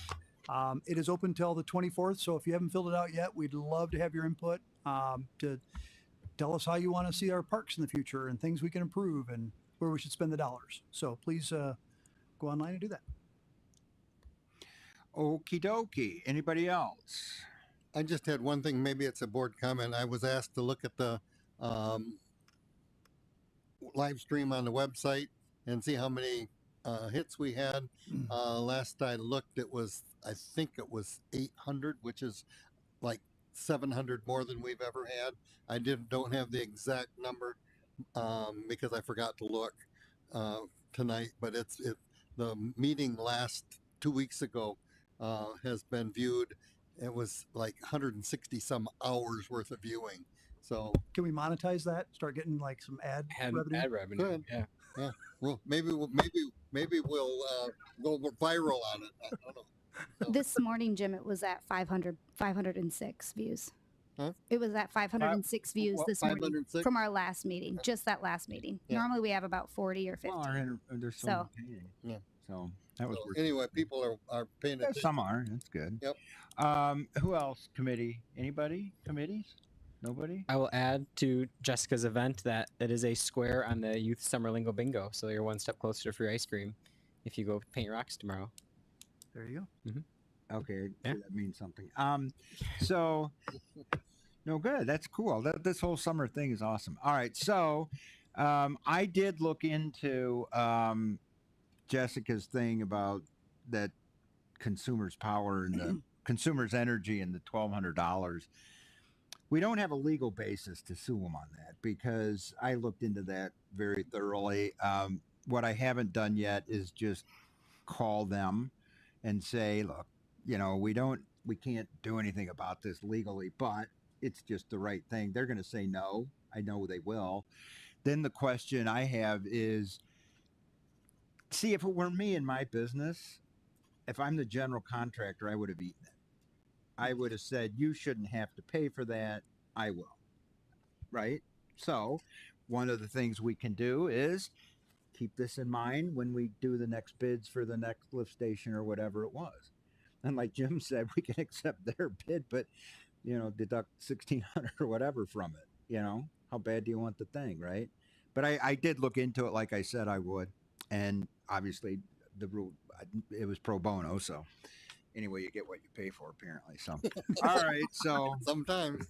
It is open till the 24th. So if you haven't filled it out yet, we'd love to have your input to tell us how you want to see our parks in the future and things we can improve and where we should spend the dollars. So please go online and do that. Okie dokie. Anybody else? I just had one thing. Maybe it's a board comment. I was asked to look at the live stream on the website and see how many hits we had. Last I looked, I think it was 800, which is like 700 more than we've ever had. I don't have the exact number because I forgot to look tonight, but the meeting last 2 weeks ago has been viewed. It was like 160 some hours worth of viewing. So Can we monetize that? Start getting like some ad revenue? Ad revenue. Good. Yeah. yeah, well, maybe we'll go viral on it. I don't know. So, This morning, Jim, it was at 506 views. Huh? It was at 506 views what, this morning 506? from our last meeting, just that last meeting. Yeah. Normally we have about 40 or 50. Well, there's so, So- many. Yeah. So that was so worth anyway, people are paying Yeah, attention. some are. That's good. Yep. Who else? Committee? Anybody? Committees? Nobody? I will add to Jessica's event that it is a square on the Youth Summer Lingo Bingo, so you're one step closer to free ice cream if you go paint rocks tomorrow. There you go. Okay, Yeah. that means something. So no, good. That's cool. This whole summer thing is awesome. All right, so I did look into Jessica's thing about that consumers' power and the consumers' energy and the $1,200. We don't have a legal basis to sue them on that because I looked into that very thoroughly. What I haven't done yet is just call them and say, look, we can't do anything about this legally, but it's just the right thing. They're going to say no. I know they will. Then the question I have is, see, if it were me in my business, if I'm the general contractor, I would have eaten it. I would have said, you shouldn't have to pay for that. I will. Right? So one of the things we can do is keep this in mind when we do the next bids for the next lift station or whatever it was. And like Jim said, we can accept their bid, but deduct 1,600 or whatever from it. How bad do you want the thing, right? But I did look into it, like I said I would, and obviously the rule, it was pro bono, so anyway, you get what you pay for, apparently. So all right, so Sometimes.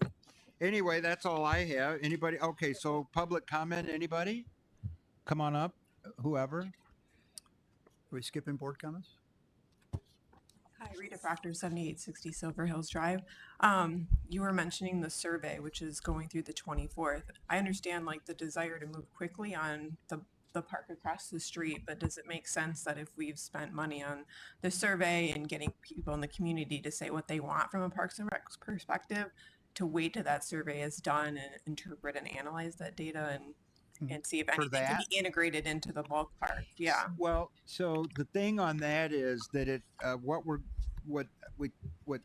anyway, that's all I have. Anybody? Okay, so public comment. Anybody? Come on up, whoever. Are we skipping board comments? Hi, Rita Proctor, 7860 Silver Hills Drive. You were mentioning the survey, which is going through the 24th. I understand like the desire to move quickly on the park across the street, but does it make sense that if we've spent money on the survey and getting people in the community to say what they want from a Parks and Rec perspective, to wait till that survey is done and interpret and analyze that data and see if anything can be integrated into the bulk park? Yeah. Well, so the thing on that is that what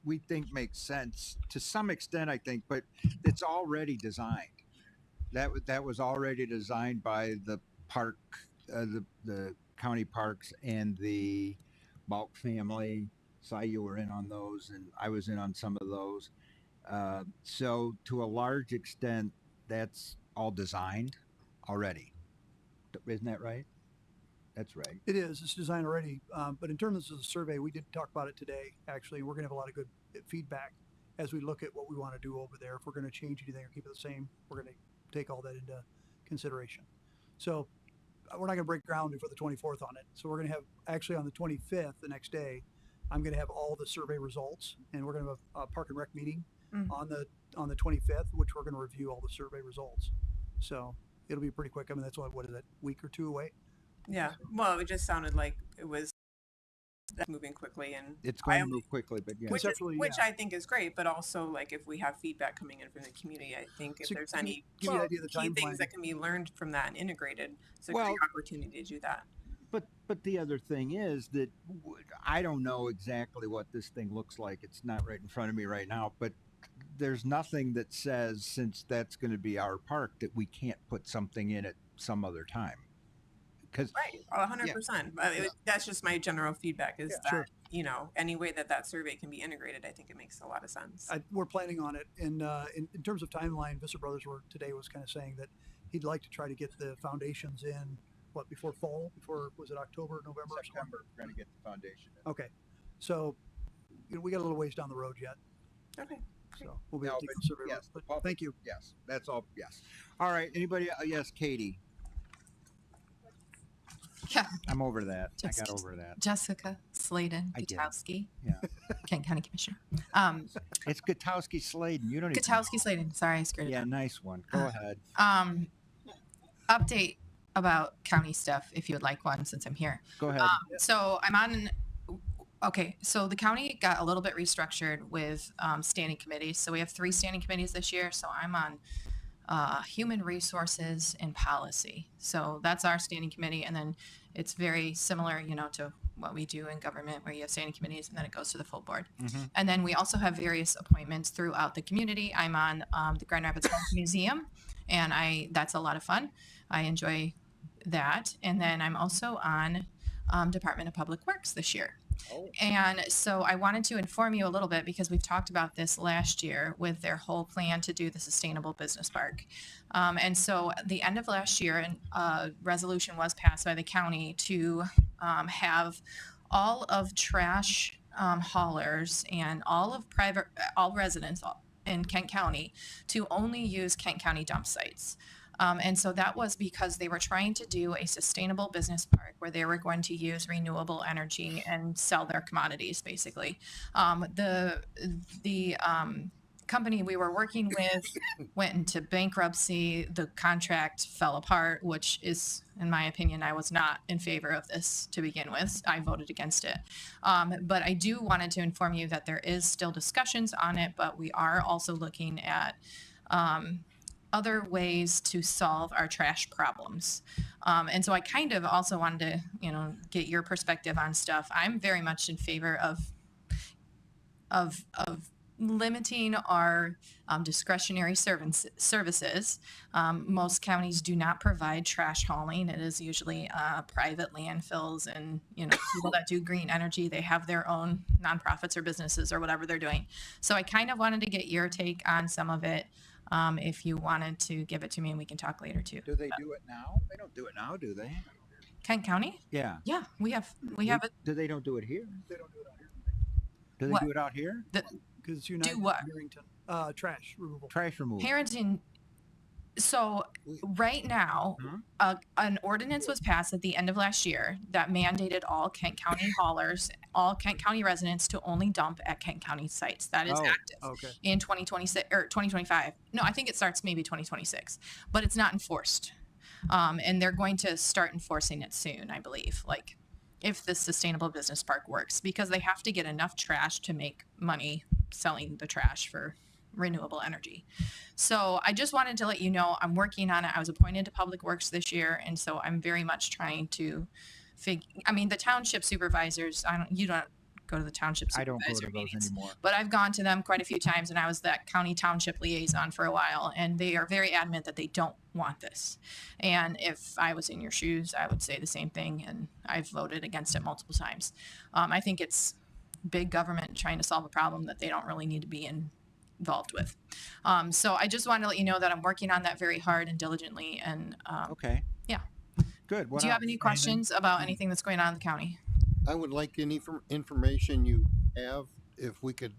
we think makes sense to some extent, I think, but it's already designed. That was already designed by the park, the county parks and the Balk family. Si, you were in on those, and I was in on some of those. So to a large extent, that's all designed already. Isn't that right? That's right. It is. It's designed already. But in terms of the survey, we did talk about it today. Actually, we're going to have a lot of good feedback as we look at what we want to do over there. If we're going to change anything or keep it the same, we're going to take all that into consideration. So we're not going to break ground before the 24th on it. So we're going to have actually on the 25th, the next day, I'm going to have all the survey results, and we're going to have a Park and Rec meeting on the 25th, which we're going to review all the survey results. So it'll be pretty quick. I mean, that's what is that, week or two away? Yeah. Well, it just sounded like it was moving quickly, and It's going to move quickly, but yeah. which I think is great. But also, like, if we have feedback coming in from the community, I think if So there's give me- any give me an idea of the key things timeline. that can be learned from that and integrated, it's a Well- great opportunity to do that. But the other thing is that I don't know exactly what this thing looks like. It's not right in front of me right now, but there's nothing that says, since that's going to be our park, that we can't put something in it some other time. Because Right, 100%. That's just my general feedback is that, Sure. Any way that survey can be integrated, I think it makes a lot of sense. We're planning on it. And in terms of timeline, Visser Brothers today was kind of saying that he'd like to try to get the foundations in, before fall? Was it October, November? or something? September, we're going to get the foundation in. Okay. So we got a little ways down the road yet. Okay. So we'll be No, able to take but the survey. yes, But the public- thank you. Yes, that's all. Yes. All right. Anybody? Yes, Katie. Yeah. I'm over that. I Just- got over that. Jessica Sladen I did. Gutowski, Yeah. Kent County Commissioner. It's Gutowski Sladen. You don't even Gutowski Sladen. Sorry, I screwed it Yeah, up. nice one. Go ahead. Update about county stuff if you would like one since I'm here. Go ahead. So I'm on. Okay, so the county got a little bit restructured with standing committees. So we have 3 standing committees this year. So I'm on human resources and policy. So that's our standing committee, and then it's very similar, to what we do in government, where you have standing committees and then it goes to the full board. And then we also have various appointments throughout the community. I'm on the Grand Rapids Park Museum, and that's a lot of fun. I enjoy that. And then I'm also on Department of Public Works this year. And so I wanted to inform you a little bit because we've talked about this last year with their whole plan to do the sustainable business park. And so at the end of last year, a resolution was passed by the county to have all of trash haulers and all residents in Kent County to only use Kent County dump sites. And so that was because they were trying to do a sustainable business park where they were going to use renewable energy and sell their commodities, basically. The company we were working with went into bankruptcy. The contract fell apart, which is, in my opinion, I was not in favor of this to begin with. I voted against it. But I wanted to inform you that there is still discussions on it, but we are also looking at other ways to solve our trash problems. And so I kind of also wanted to, get your perspective on stuff. I'm very much in favor of limiting our discretionary services. Most counties do not provide trash hauling. It is usually private landfills and people that do green energy. They have their own nonprofits or businesses or whatever they're doing. So I kind of wanted to get your take on some of it. If you wanted to give it to me, and we can talk later too. Do they do it now? They don't do it now, do they? Kent County? Yeah. Yeah, we have it. They don't do it here? They don't do it out here. Do they What? do it out here? Because it's United what? Barrington. Trash removal. Trash removal. Harrington. So right now, an ordinance was passed at the end of last year that mandated all Kent County haulers, all Kent County residents to only dump at Kent County sites. That is active Okay. in 2026 or 2025. No, I think it starts maybe 2026, but it's not enforced. And they're going to start enforcing it soon, I believe. Like if the sustainable business park works, because they have to get enough trash to make money selling the trash for renewable energy. So I just wanted to let you know I'm working on it. I was appointed to Public Works this year, and so I'm very much trying to the township supervisors, you don't go to the township I don't supervisor go to those meetings, anymore. but I've gone to them quite a few times, and I was that county township liaison for a while, and they are very adamant that they don't want this. And if I was in your shoes, I would say the same thing, and I've voted against it multiple times. I think it's big government trying to solve a problem that they don't really need to be involved with. So I just wanted to let you know that I'm working on that very hard and diligently. And Okay. yeah. Good. What Do you have else? any questions about anything that's going on in the county? I would like any information you have, if we could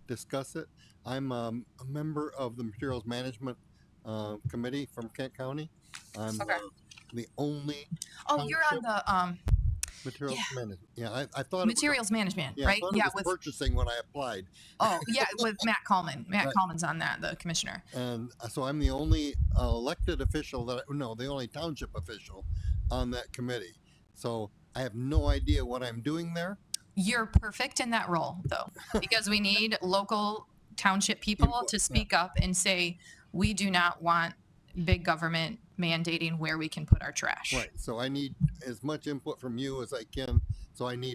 discuss it. I'm a member of the Materials Management Committee from Kent County. I'm Okay. the only Oh, you're on the Materials Management. Yeah, I thought materials management, it was, right? I thought it Yeah, was with purchasing when I applied. with Matt Coleman. Matt Right. Coleman's on that, the commissioner. And so I'm the only elected official the only township official on that committee. So I have no idea what I'm doing there. You're perfect in that role, though, because we need local township people Input, to speak up and say, we do not want big government mandating where we can put our trash. Right. So I need as much input from you as I can. So I know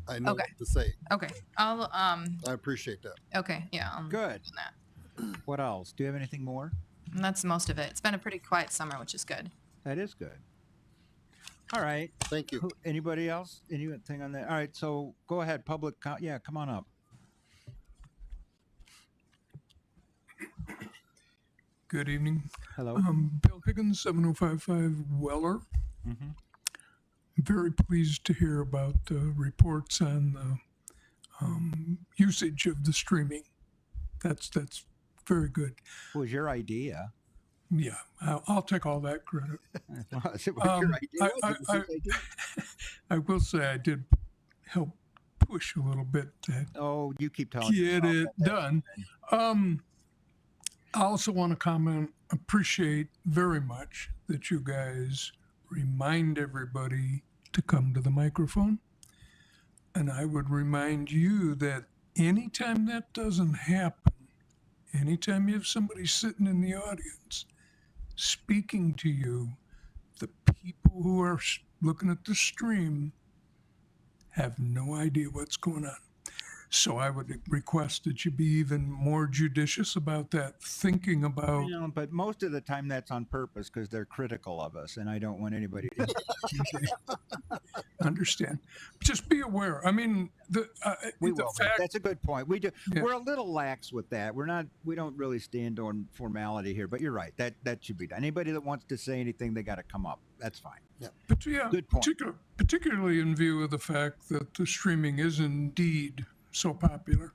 Okay. what to say. Okay. I'll, I appreciate that. okay. Yeah. I'll Good. do that. What else? Do you have anything more? And that's most of it. It's been a pretty quiet summer, which is good. That is good. All right. Thank you. Anybody else? Anything on that? All right. So go ahead. Yeah, come on up. Good evening. Hello. Bill Higgins, 7055 Weller. Mm-hmm. Very pleased to hear about the reports on the usage of the streaming. That's very good. What was your idea? Yeah, I'll take all that credit. Was it what your Um, idea I, was? I, It was I, his idea? I will say I did help push a little bit to Oh, you keep telling get yourself it that. done. I also want to appreciate very much that you guys remind everybody to come to the microphone. And I would remind you that anytime that doesn't happen, anytime you have somebody sitting in the audience speaking to you, the people who are looking at the stream have no idea what's going on. So I would request that you be even more judicious about that, thinking about. You know, but most of the time that's on purpose because they're critical of us, and I don't want anybody to. Understand. Just be aware. I mean, We the will. Be. fact. That's a good point. We do. Yeah. We're a little lax with that. We're not. We don't really stand on formality here. But you're right. That should be done. Anybody that wants to say anything, they got to come up. That's fine. Yeah. But yeah, Good point. particularly in view of the fact that the streaming is indeed so popular.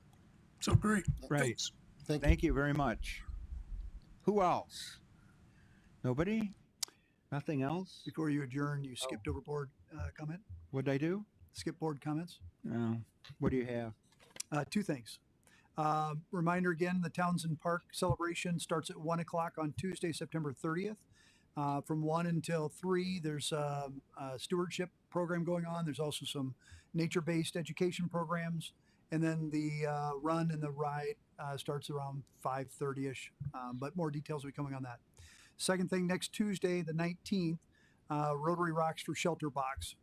So great. Right. Thanks. Thank you very much. Who else? Nobody? Nothing else? Before you adjourn, you skipped over board comment. What'd I do? Skip board comments. No. What do you have? Two things. Reminder again, the Townsend Park celebration starts at 1 o'clock on Tuesday, September 30th. From 1 until 3, there's a stewardship program going on. There's also some nature-based education programs. And then the run and the ride starts around 5:30ish. But more details will be coming on that. Second thing, next Tuesday, the 19th, Rotary Rocks for Shelter Box.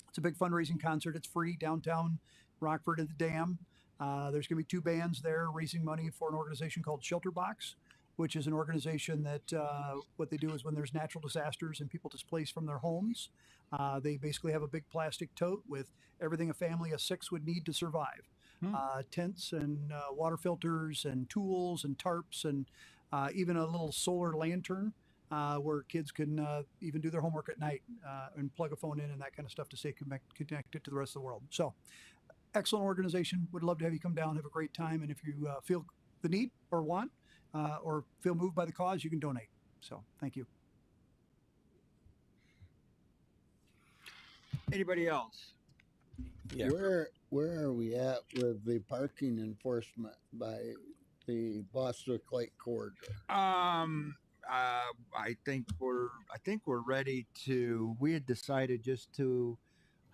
It's a big fundraising concert. It's free downtown Rockford at the Dam. There's going to be 2 bands there raising money for an organization called Shelter Box, which is an organization that what they do is when there's natural disasters and people displaced from their homes, they basically have a big plastic tote with everything a family of 6 would need to survive. Tents and water filters and tools and tarps and even a little solar lantern where kids can even do their homework at night and plug a phone in and that kind of stuff to stay connected to the rest of the world. So excellent organization. Would love to have you come down, have a great time. And if you feel the need or want or feel moved by the cause, you can donate. So thank you. Anybody else? Yeah. Where are we at with the parking enforcement by the Bostwick Lake corridor? I think we're ready to. We had decided just to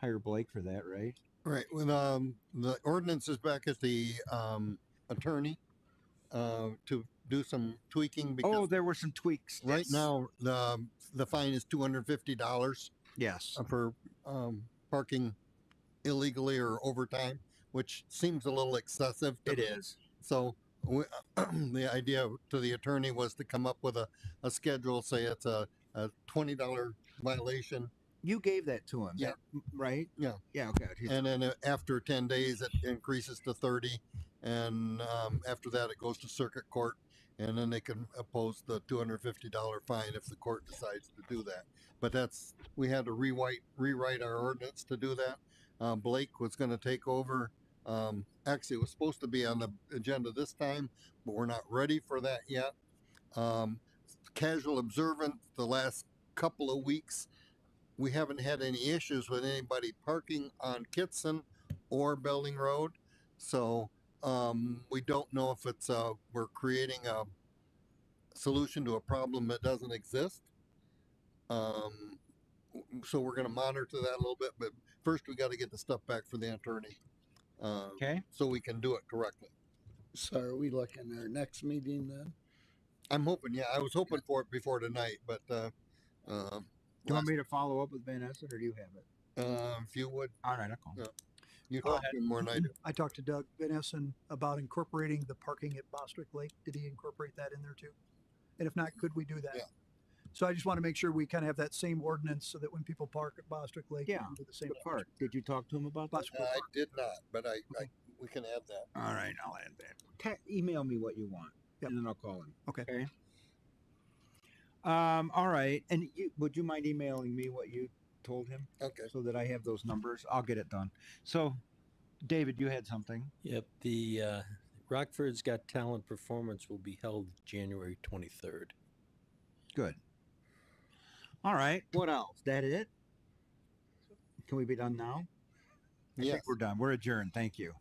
hire Blake for that, right? Right. When the ordinance is back at the attorney to do some tweaking because Oh, there were some tweaks. right now the fine is $250 Yes. for parking illegally or overtime, which seems a little excessive. It is. So the idea to the attorney was to come up with a schedule, say it's a $20 violation. You gave that to him. Yeah. Right? Yeah. Yeah, okay. And then after 10 days, it increases to 30. And after that, it goes to circuit court. And then they can oppose the $250 fine if the court decides to do that. But we had to rewrite our ordinance to do that. Blake was going to take over. Actually, it was supposed to be on the agenda this time, but we're not ready for that yet. Casual observance the last couple of weeks, we haven't had any issues with anybody parking on Kitson or Belding Road. So we don't know if it's we're creating a solution to a problem that doesn't exist. So we're going to monitor that a little bit, but first we got to get the stuff back for the attorney. Okay. So we can do it correctly. So are we looking at our next meeting then? I'm hoping, yeah, I was hoping for it before tonight, but Do you want me to follow up with Van Essen, or do you have it? if you would, All right, I'll call him. you talk to him more than I do. I talked to Doug Van Essen about incorporating the parking at Bostwick Lake. Did he incorporate that in there too? And if not, could we do that? Yeah. So I just want to make sure we kind of have that same ordinance so that when people park at Bostwick Lake, we Yeah, can do the same. The park. Did you talk to him about that? Bostwick I Park. did not, but I we can add that. All right, I'll add that. Email me what you want, Yep. and then I'll call him. Okay. All right. And would you mind emailing me what you told him Okay. so that I have those numbers? I'll get it done. So, David, you had something. Yep, the Rockford's Got Talent performance will be held January 23rd. Good. All right. What else? That it? Can we be done now? I Yes. think we're done. We're adjourned. Thank you.